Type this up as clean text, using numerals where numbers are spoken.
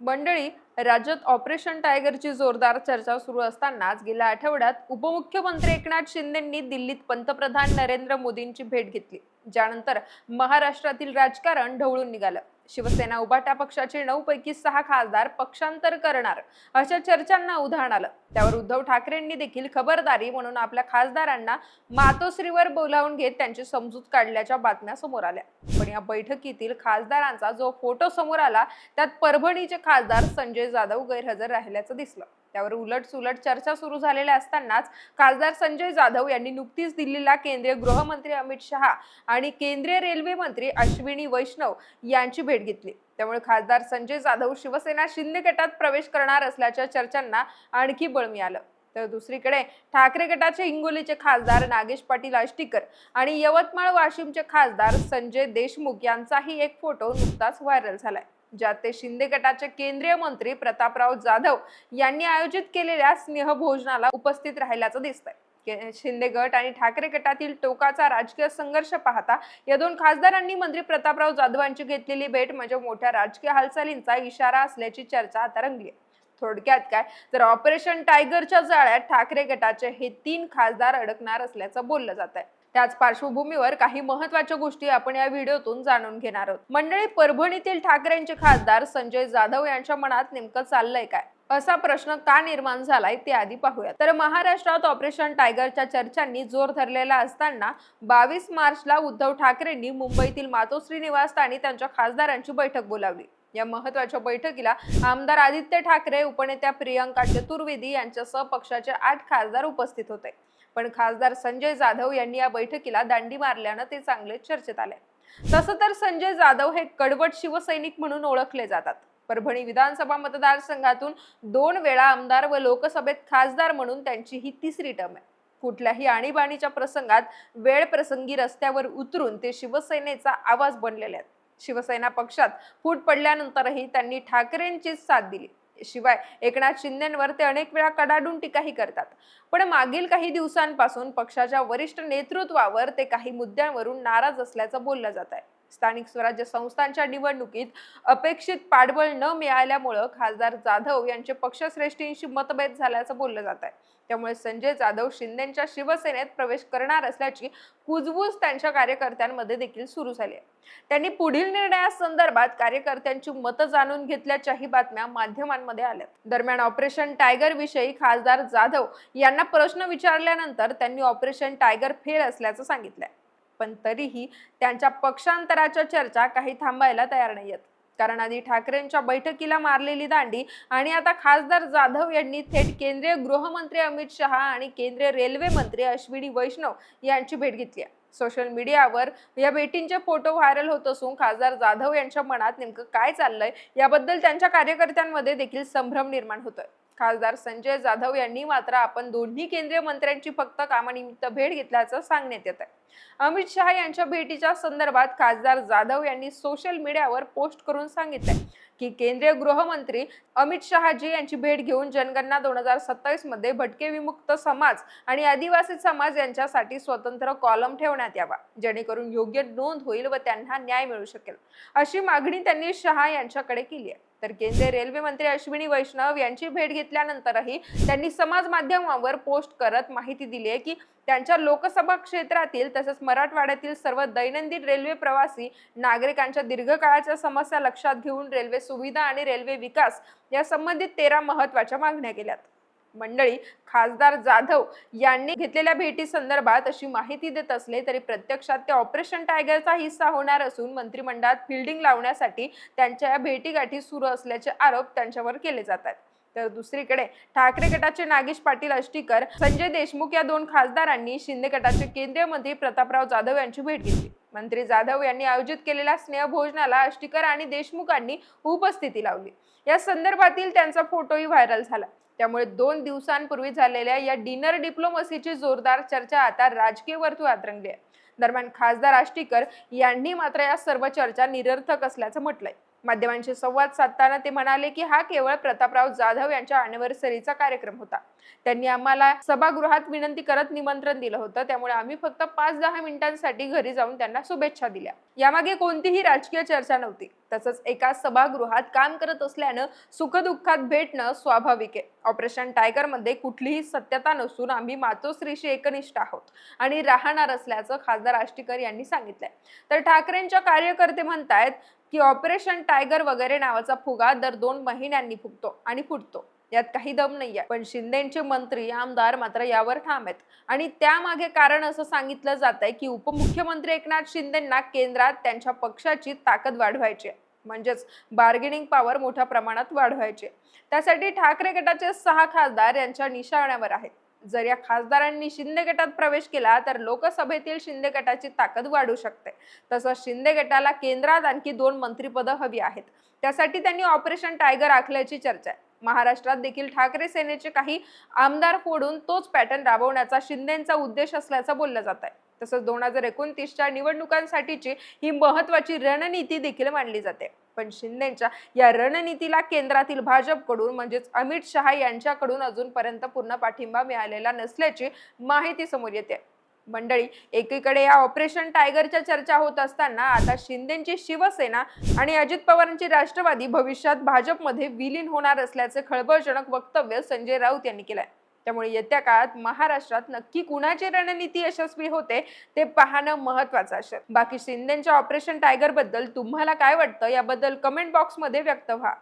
मंडळी, राज्यात ऑपरेशन टायगरची जोरदार चर्चा सुरू असतानाच गेल्या आठवड्यात उपमुख्यमंत्री एकनाथ शिंदेंनी दिल्लीत पंतप्रधान नरेंद्र मोदींची भेट घेतली, ज्यानंतर महाराष्ट्रातील राजकारण ढवळून निघालं. शिवसेना उभाटा पक्षाचे 9 पैकी 6 खासदार पक्षांतर करणार अशा चर्चांना उधाण आलं. त्यावर उद्धव ठाकरेंनी देखील खबरदारी म्हणून आपल्या खासदारांना मातोश्रीवर बोलावून घेत त्यांची समजूत काढल्याच्या बातम्या समोर आल्या. पण या बैठकीतील खासदारांचा जो फोटो समोर आला त्यात परभणीचे खासदार संजय जाधव गैरहजर राहिल्याचं दिसलं. त्यावर उलटसुलट चर्चा सुरू झालेल्या असतानाच खासदार संजय जाधव यांनी नुकतीच दिल्लीला केंद्रीय गृहमंत्री अमित शहा आणि केंद्रीय रेल्वे मंत्री अश्विनी वैष्णव यांची भेट घेतली. त्यामुळे खासदार संजय जाधव शिवसेना शिंदे गटात प्रवेश करणार असल्याच्या चर्चांना आणखी बळ मिळालं. तर दुसरीकडे ठाकरे गटाचे हिंगोलीचे खासदार नागेश पाटील आष्टीकर आणि यवतमाळ वाशिमचे खासदार संजय देशमुख यांचाही एक फोटो नुकताच व्हायरल झालाय, ज्यात ते शिंदे गटाचे केंद्रीय मंत्री प्रतापराव जाधव यांनी आयोजित केलेल्या स्नेहभोजनाला उपस्थित राहिल्याचं दिसतंय. शिंदे गट आणि ठाकरे गटातील टोकाचा राजकीय संघर्ष पाहता या दोन खासदारांनी मंत्री प्रतापराव जाधवांची घेतलेली भेट म्हणजे मोठ्या राजकीय हालचालींचा इशारा असल्याची चर्चा आता रंगली आहे. थोडक्यात काय, तर ऑपरेशन टायगरच्या जाळ्यात ठाकरे गटाचे हे 3 खासदार अडकणार असल्याचं बोललं जात आहे. त्याच पार्श्वभूमीवर काही महत्त्वाच्या गोष्टी आपण या व्हिडिओतून जाणून घेणार आहोत. मंडळी, परभणीतील ठाकरेंचे खासदार संजय जाधव यांच्या मनात नेमकं चाललंय काय, असा प्रश्न का निर्माण झालाय ते आधी पाहूया. तर महाराष्ट्रात ऑपरेशन टायगरच्या चर्चांनी जोर धरलेला असताना 22 मार्चला उद्धव ठाकरेंनी मुंबईतील मातोश्री निवासस्थानी त्यांच्या खासदारांची बैठक बोलावली. या महत्त्वाच्या बैठकीला आमदार आदित्य ठाकरे, उपनेत्या प्रियंका चतुर्वेदी यांच्यासह पक्षाचे 8 खासदार उपस्थित होते. पण खासदार संजय जाधव यांनी या बैठकीला दांडी मारल्यानं ते चांगले चर्चेत आले. तसं तर संजय जाधव हे कडवट शिवसैनिक म्हणून ओळखले जातात. परभणी विधानसभा मतदारसंघातून 2 वेळा आमदार व लोकसभेत खासदार म्हणून त्यांची ही 3री टर्म आहे. कुठल्याही आणीबाणीच्या प्रसंगात वेळ प्रसंगी रस्त्यावर उतरून ते शिवसेनेचा आवाज बनलेले आहेत. शिवसेना पक्षात फूट पडल्यानंतरही त्यांनी ठाकरेंचीच साथ दिली. शिवाय एकनाथ शिंदेंवर ते अनेक वेळा कडाडून टीकाही करतात. पण मागील काही दिवसांपासून पक्षाच्या वरिष्ठ नेतृत्वावर ते काही मुद्द्यांवरून नाराज असल्याचं बोललं जात आहे. स्थानिक स्वराज्य संस्थांच्या निवडणुकीत अपेक्षित पाठबळ न मिळाल्यामुळे खासदार जाधव यांचे पक्षश्रेष्ठींशी मतभेद झाल्याचं बोललं जात आहे. त्यामुळे संजय जाधव शिंदेच्या शिवसेनेत प्रवेश करणार असल्याची कुजबूज त्यांच्या कार्यकर्त्यांमध्ये देखील सुरू झाली आहे. त्यांनी पुढील निर्णयासंदर्भात कार्यकर्त्यांची मतं जाणून घेतल्याच्याही बातम्या माध्यमांमध्ये आल्या. दरम्यान ऑपरेशन टायगर विषयी खासदार जाधव यांना प्रश्न विचारल्यानंतर त्यांनी ऑपरेशन टायगर फेल असल्याचं सांगितलंय. पण तरीही त्यांच्या पक्षांतराच्या चर्चा काही थांबायला तयार नाहीयेत. कारण आधी ठाकरेंच्या बैठकीला मारलेली दांडी आणि आता खासदार जाधव यांनी थेट केंद्रीय गृहमंत्री अमित शहा आणि केंद्रीय रेल्वे मंत्री अश्विनी वैष्णव यांची भेट घेतली आहे. सोशल मीडियावर या भेटींचे फोटो व्हायरल होत असून खासदार जाधव यांच्या मनात नेमकं काय चाललंय याबद्दल त्यांच्या कार्यकर्त्यांमध्ये देखील संभ्रम निर्माण होतोय. खासदार संजय जाधव यांनी मात्र आपण दोन्ही केंद्रीय मंत्र्यांची फक्त कामानिमित्त भेट घेतल्याचं सांगण्यात येत आहे. अमित शहा यांच्या भेटीच्या संदर्भात खासदार जाधव यांनी सोशल मीडियावर पोस्ट करून सांगितलंय की केंद्रीय गृहमंत्री अमित शहाजी यांची भेट घेऊन जनगणना 2027 मध्ये भटके विमुक्त समाज आणि आदिवासी समाज यांच्यासाठी स्वतंत्र कॉलम ठेवण्यात यावा, जेणेकरून योग्य नोंद होईल व त्यांना न्याय मिळू शकेल, अशी मागणी त्यांनी शहा यांच्याकडे केली आहे. तर केंद्रीय रेल्वे मंत्री अश्विनी वैष्णव यांची भेट घेतल्यानंतरही त्यांनी समाज माध्यमावर पोस्ट करत माहिती दिली आहे की त्यांच्या लोकसभा क्षेत्रातील तसेच मराठवाड्यातील सर्व दैनंदिन रेल्वे प्रवासी नागरिकांच्या दीर्घकाळाच्या समस्या लक्षात घेऊन रेल्वे सुविधा आणि रेल्वे विकास या संबंधित 13 महत्त्वाच्या मागण्या केल्यात. मंडळी, खासदार जाधव यांनी घेतलेल्या भेटी संदर्भात अशी माहिती देत असले तरी प्रत्यक्षात ते ऑपरेशन टायगरचा हिस्सा होणार असून मंत्रिमंडळात फिल्डिंग लावण्यासाठी त्यांच्या या भेटीगाठी सुरू असल्याचे आरोप त्यांच्यावर केले जात आहेत. तर दुसरीकडे ठाकरे गटाचे नागेश पाटील आष्टीकर, संजय देशमुख या 2 खासदारांनी शिंदे गटाचे केंद्रीय मंत्री प्रतापराव जाधव यांची भेट घेतली. मंत्री जाधव यांनी आयोजित केलेल्या स्नेहभोजनाला आष्टीकर आणि देशमुखांनी उपस्थिती लावली. या संदर्भातील त्यांचा फोटोही व्हायरल झाला. त्यामुळे 2 दिवसांपूर्वी झालेल्या या डिनर डिप्लोमसीची जोरदार चर्चा आता राजकीय वर्तुळात रंगली आहे. दरम्यान खासदार आष्टीकर यांनी मात्र या सर्व चर्चा निरर्थक असल्याचं म्हटलंय. माध्यमांशी संवाद साधताना ते म्हणाले की हा केवळ प्रतापराव जाधव यांच्या अॅनिव्हर्सरीचा कार्यक्रम होता. त्यांनी आम्हाला सभागृहात विनंती करत निमंत्रण दिलं होतं, त्यामुळे आम्ही फक्त 5-10 मिनिटांसाठी घरी जाऊन त्यांना शुभेच्छा दिल्या. यामागे कोणतीही राजकीय चर्चा नव्हती. तसंच एका सभागृहात काम करत असल्यानं सुखदुःखात भेटणं स्वाभाविक आहे. ऑपरेशन टायगर मध्ये कुठलीही सत्यता नसून आम्ही मातोश्रीशी एकनिष्ठ आहोत आणि राहणार असल्याचं खासदार आष्टीकर यांनी सांगितलंय. तर ठाकरेंच्या कार्यकर्ते म्हणतायत की ऑपरेशन टायगर वगैरे नावाचा फुगा दर 2 महिन्यांनी फुगतो आणि फुटतो, यात काही दम नाहीये. पण शिंदेचे मंत्री आमदार मात्र यावर ठाम आहेत आणि त्यामागे कारण असं सांगितलं जात आहे की उपमुख्यमंत्री एकनाथ शिंदेंना केंद्रात त्यांच्या पक्षाची ताकद वाढवायची आहे, म्हणजेच बार्गेनिंग पॉवर मोठ्या प्रमाणात वाढवायची. त्यासाठी ठाकरे गटाचे 6 खासदार यांच्या निशाण्यावर आहेत. जर या खासदारांनी शिंदे गटात प्रवेश केला तर लोकसभेतील शिंदे गटाची ताकद वाढू शकते. तसंच शिंदे गटाला केंद्रात आणखी 2 मंत्रिपदं हवी आहेत. त्यासाठी त्यांनी ऑपरेशन टायगर आखल्याची चर्चा आहे. महाराष्ट्रात देखील ठाकरे सेनेचे काही आमदार फोडून तोच पॅटर्न राबवण्याचा शिंदेचा उद्देश असल्याचं बोललं जात आहे. तसंच 2029च्या निवडणुकांसाठीची ही महत्वाची रणनीती देखील मानली जाते. पण शिंदेच्या या रणनीतीला केंद्रातील भाजपकडून म्हणजेच अमित शहा यांच्याकडून अजूनपर्यंत पूर्ण पाठिंबा मिळालेला नसल्याची माहिती समोर येते. मंडळी, एकीकडे या ऑपरेशन टायगरच्या चर्चा होत असताना आता शिंदेची शिवसेना आणि अजित पवारांची राष्ट्रवादी भविष्यात भाजपमध्ये विलीन होणार असल्याचे खळबळजनक वक्तव्य संजय राऊत यांनी केलंय. त्यामुळे येत्या काळात महाराष्ट्रात नक्की कुणाची रणनीती यशस्वी होते ते पाहणं महत्त्वाचं असेल. बाकी शिंदेच्या ऑपरेशन टायगर बद्दल तुम्हाला काय वाटतं याबद्दल कमेंट बॉक्समध्ये व्यक्त व्हा.